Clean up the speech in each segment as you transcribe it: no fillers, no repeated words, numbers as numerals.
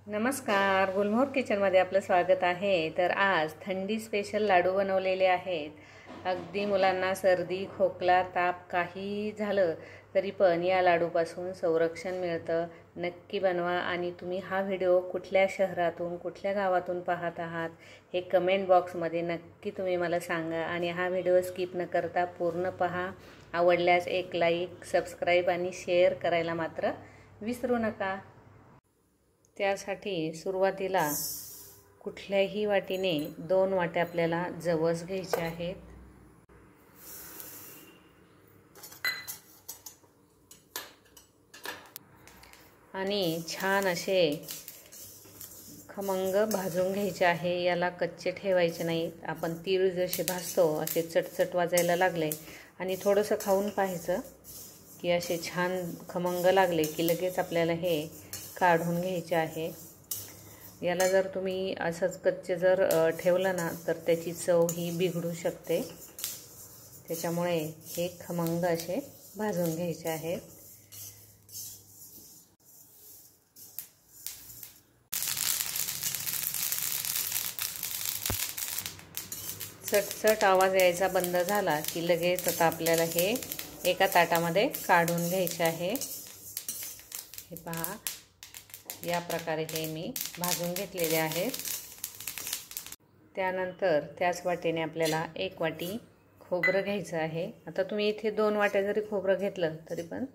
नमस्कार, गुलमोहर किचनमध्ये आपलं स्वागत आहे। तर आज थंडी स्पेशल लाडू बनवलेले आहेत। अगदी मुलांना सर्दी, खोकला, ताप काही झालं तरी पण या लाडूपासून संरक्षण मिळतं। नक्की बनवा आणि तुम्ही हा व्हिडिओ कुठल्या शहरातून, कुठल्या गावातून पाहत आहात हे कमेंट बॉक्समध्ये नक्की तुम्ही मला सांगा आणि हा व्हिडिओ स्किप न करता पूर्ण पहा। आवडल्यास एक लाईक, सबस्क्राईब आणि शेअर करायला मात्र विसरू नका। त्यासाठी सुरुवातीला कुठल्याही वाटीने 2 वाट्या आपल्याला जवस घ्यायचे आहेत। आणि छान असे खमंग भाजून घ्यायचे आहे। याला कच्चे ठेवायचे नाहीत। आपण तीळ जसे भाजतो असे चटचट वाजायला लागले आणि थोडंसं खाऊन पाहायचं की असे छान खमंग लागले की लगेच आपल्याला हे काढून घ्यायचे आहे। याला जर तुम्ही असंच कच्चे जर ठेवलं ना तर त्याची चव ही बिघडू शकते। त्याच्यामुळे हे खमंग असे भाजून घ्यायचे आहेत। चटचट आवाज यायचा बंद झाला की लगेच आता आपल्याला हे एका ताटामध्ये काढून घ्यायचे आहे। हे पहा, या प्रकारे हे मी भाजून घेतलेले आहे। त्यानंतर त्याच वाटीने आपल्याला 1 वाटी खोबरं घ्यायचं आहे। आता तुम्ही इथे 2 वाट्या जरी खोबरं घेतलं तरी पण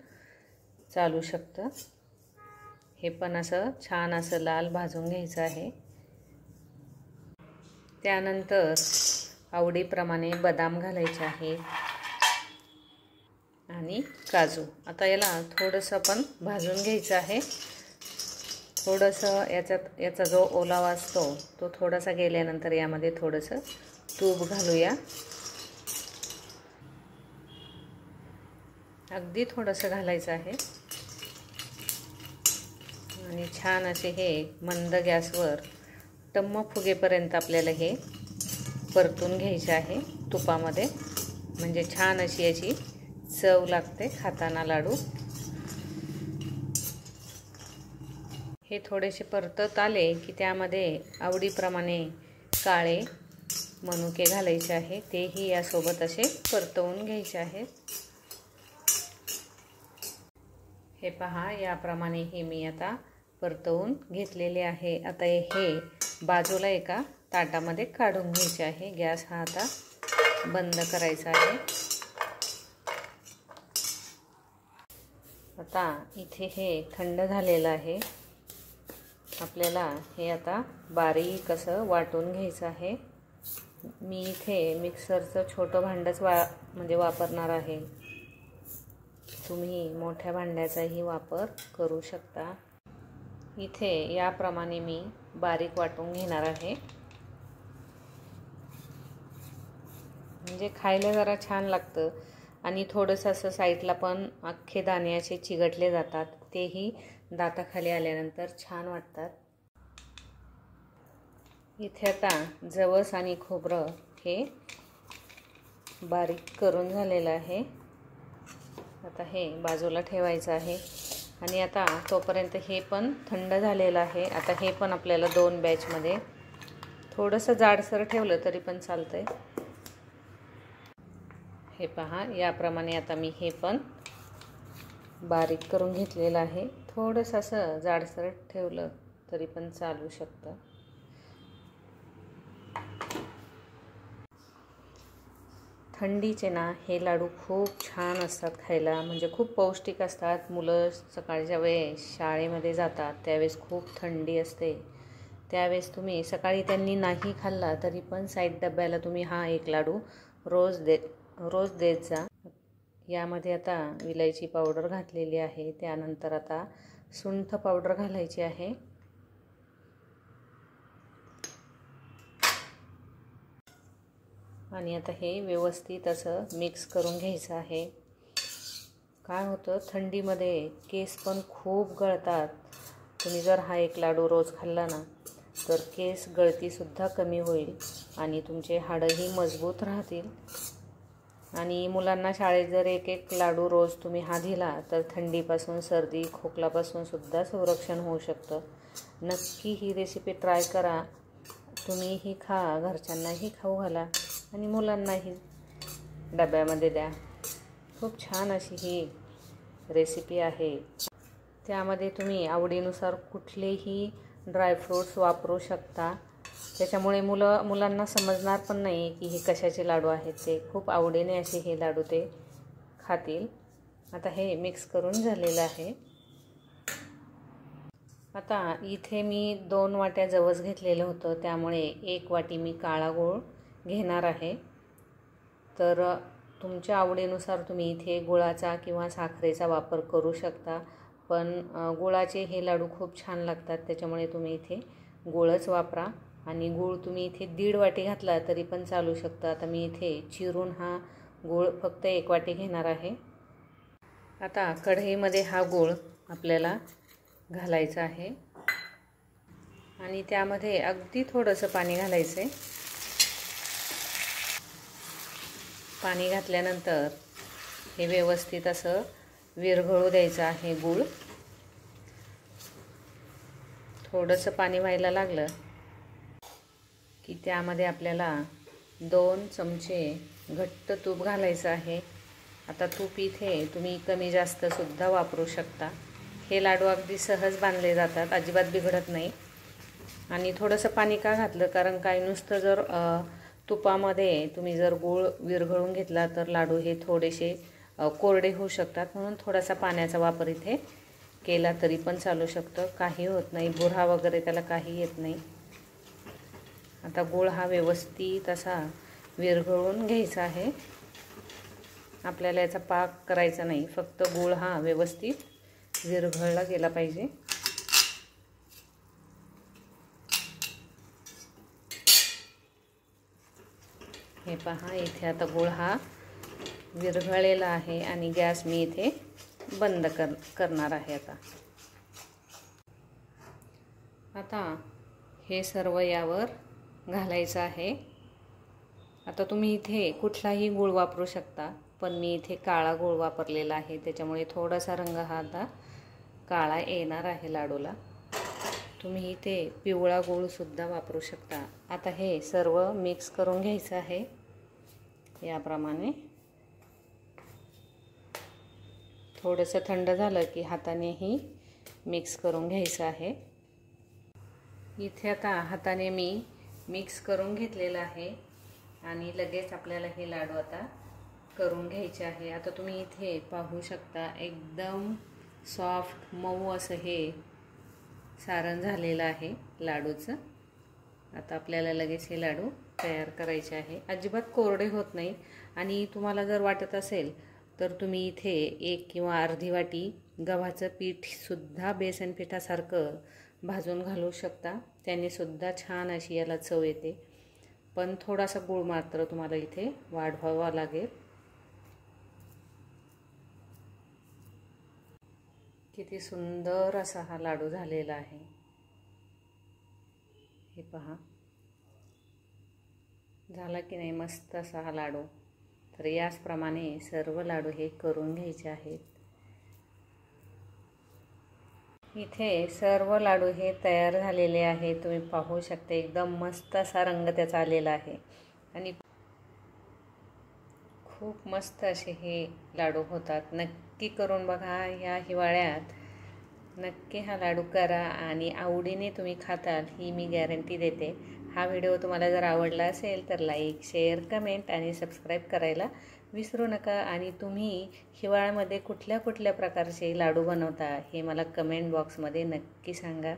चालू शकतं। हे पण असं छान असं लाल भाजून घ्यायचं आहे। त्यानंतर आवडीप्रमाणे बदाम घालायचे आहे आणि काजू। आता याला थोडंसं पण भाजून घ्यायचं आहे। थोडंसं याचा जो ओलावा असतो तो थोडासा गेल्यानंतर यामध्ये थोडंसं तूप घालूया। अगदी थोडंसं घालायचं आहे आणि छान असे हे मंद गॅसवर टम्म फुगेपर्यंत आपल्याला हे परतून घ्यायचे आहे तुपामध्ये। म्हणजे छान अशी याची चव लागते खाताना लाडू। हे थोडेसे परतत आले की त्यामध्ये आवडीप्रमाणे काळे मनुके घालायचे आहे। तेही यासोबत असे परतवून घ्यायचे आहेत। हे पहा, याप्रमाणे हे मी आता परतवून घेतलेले आहे। आता हे बाजूला एका ताटामध्ये काढून घ्यायचे आहे। गॅस हा आता बंद करायचा आहे। आता इथे हे थंड झालेलं आहे। आपल्याला हे आता बारीक असं वाटून घ्यायचं आहे। मी इथे मिक्सरचं छोटं भांडंच वापरणार आहे। तुम्ही मोठ्या भांड्याचाही वापर करू शकता। इथे याप्रमाणे मी बारीक वाटून घेणार आहे। म्हणजे खायला जरा छान लागतं आणि थोडंसं असं साईडला पण अख्खे दाणे असे चिगटले जातात। तेही दाताखाली आल्यानंतर छान वाटतात। इथे आता जवस आणि खोबरं हे बारीक करून झालेलं आहे। आता हे बाजूला ठेवायचं आहे आणि आता तोपर्यंत हे पण थंड झालेलं आहे। आता हे पण आपल्याला 2 बॅचमध्ये थोडंसं जाडसर ठेवलं तरी पण चालतंय। हे पहा, याप्रमाणे आता मी हे पण बारीक करून घेतलेलं आहे। थोडंसं असं जाडसर ठेवलं तरी पण चालू शकतं। थंडीचे ना हे लाडू खूप छान असतात खायला। म्हणजे खूप पौष्टिक असतात। मुलं सकाळच्या वेळेस शाळेमध्ये जातात त्यावेळेस खूप थंडी असते। त्यावेळेस तुम्ही सकाळी त्यांनी नाही खाल्ला तरी पण साईड डब्याला तुम्ही हा एक लाडू रोज देत जा। यामध्ये आता विलायची पावडर घातलेली आहे। त्यानंतर आता सुंठ पावडर घालायची आहे। आणि आता हे व्यवस्थित असं मिक्स करून घ्यायचं आहे। काय होतं, थंडीमध्ये केस पण खूप गळतात। तुम्ही जर हा एक लाडू रोज खाल्ला ना तर केस गळतीसुद्धा कमी होईल आणि तुमचे हाडंही मजबूत राहतील। आणि मुलांना शाळेत जर एक एक लाडू रोज तुम्ही हा दिला तर थंडीपासून, सर्दी, खोकलापासून सुद्धा संरक्षण होऊ शकतं. नक्की ही रेसिपी ट्राय करा. तुम्हीही खा, घरच्यांनाही खाऊ घाला आणि मुलांनाही डब्यामध्ये द्या. खूप छान अशी ही रेसिपी आहे. त्यामध्ये तुम्ही आवडीनुसार कुठलेही ड्रायफ्रूट्स वापरू शकता. त्याच्यामुळे मुलांना समजणार पण नाही की हे कशाचे लाडू आहेत. ते खूप आवडीने असे हे लाडू ते खातील. आता हे मिक्स करून झालेलं आहे. आता इथे मी 2 वाट्या जवस घेतलेलं होतं, त्यामुळे 1 वाटी मी काळा गूळ घेणार आहे. तर तुमच्या आवडीनुसार तुम्ही इथे गुळाचा किंवा साखरेचा वापर करू शकता, पण गुळाचे हे लाडू खूप छान लागतात, त्याच्यामुळे तुम्ही इथे गुळच वापरा. आणि गूळ तुम्ही इथे 1.5 वाटी घातला तरी पण चालू शकतं. आता मी इथे चिरून हा गूळ फक्त 1 वाटी घेणार आहे. आता कढईमध्ये हा गूळ आपल्याला घालायचा आहे आणि त्यामध्ये अगदी थोडंसं पाणी घालायचं आहे. पाणी घातल्यानंतर हे व्यवस्थित असं विरघळू द्यायचं आहे गूळ. थोडंसं पाणी व्हायला लागलं की त्यामध्ये आपल्याला 2 चमचे घट्ट तूप घालायचं आहे. आता तूप इथे तुम्ही कमी जास्त सुद्धा वापरू शकता. हे लाडू अगदी सहज बांधले जातात, अजिबात बिघडत नाही. आणि थोडंसं पाणी का घातलं, कारण काय नुसतं जर तुपामध्ये तुम्ही जर गूळ विरघळून घेतला तर लाडू हे थोडेसे कोरडे होऊ शकतात, म्हणून थोडासा पाण्याचा वापर इथे केला तरी पण चालू शकतं. काही होत नाही, बुरा वगैरे त्याला काही येत नाही. आता गूळ हा व्यवस्थित असा विरघळून घ्यायचा आहे. आपल्याला याचा पाक करायचा नाही, फक्त गूळ हा व्यवस्थित विरघळला गेला पाहिजे. हे पहा, इथे आता गूळ हा विरघळलेला आहे आणि गॅस मी इथे बंद करणार आहे. आता हे सर्व यावर घालायचं आहे. आता तुम्ही इथे कुठलाही गूळ वापरू शकता, पण मी इथे काळा गूळ वापरलेला आहे, त्याच्यामुळे थोडासा रंग हा आता काळा येणार आहे लाडूला. तुम्ही इथे पिवळा गूळसुद्धा वापरू शकता. आता हे सर्व मिक्स करून घ्यायचं आहे याप्रमाणे. थोडंसं थंड झालं की हातानेही मिक्स करून घ्यायचं आहे. इथे आता हाताने मी मिक्स करून घेतलेलं आहे आणि लगेच आपल्याला हे लाडू आता करून घ्यायचे आहे. आता तुम्ही इथे पाहू शकता, एकदम सॉफ्ट मऊ असं हे सारण झालेलं आहे लाडूचं. आता आपल्याला लगेच हे लाडू तयार करायचे आहे. अजिबात कोरडे होत नाही. आणि तुम्हाला जर वाटत असेल तर तुम्ही इथे 1 किंवा अर्धी वाटी गव्हाचं पीठसुद्धा बेसन पिठासारखं भाजून घालू शकता, त्याने सुद्धा छान अशी याला चव येते. पण थोडासा गूळ मात्र तुम्हाला इथे वाढवावा लागेल. किती सुंदर असा हा लाडू झालेला आहे. हे पहा, झाला की नाही मस्त असा हा लाडू. तर याचप्रमाणे सर्व लाडू हे करून घ्यायचे आहेत. इथे सर्व लाडू हे तयार झालेले आहे. तुम्ही पाहू शकता, एकदम मस्त असा रंग त्याचा आलेला आहे आणि खूप मस्त असे हे लाडू होतात. नक्की करून बघा. ह्या हिवाळ्यात नक्की हा लाडू करा आणि आवडीने तुम्ही खाताल ही मी गॅरंटी देते. हा व्हिडिओ तुम्हाला जर आवडला असेल तर लाईक, शेअर, कमेंट आणि सबस्क्राईब करायला विसरू नका. आणि तुम्ही हिवाळ्यामध्ये कुठल्या कुठल्या प्रकारचे लाडू बनवता हे मला कमेंट बॉक्समध्ये नक्की सांगा.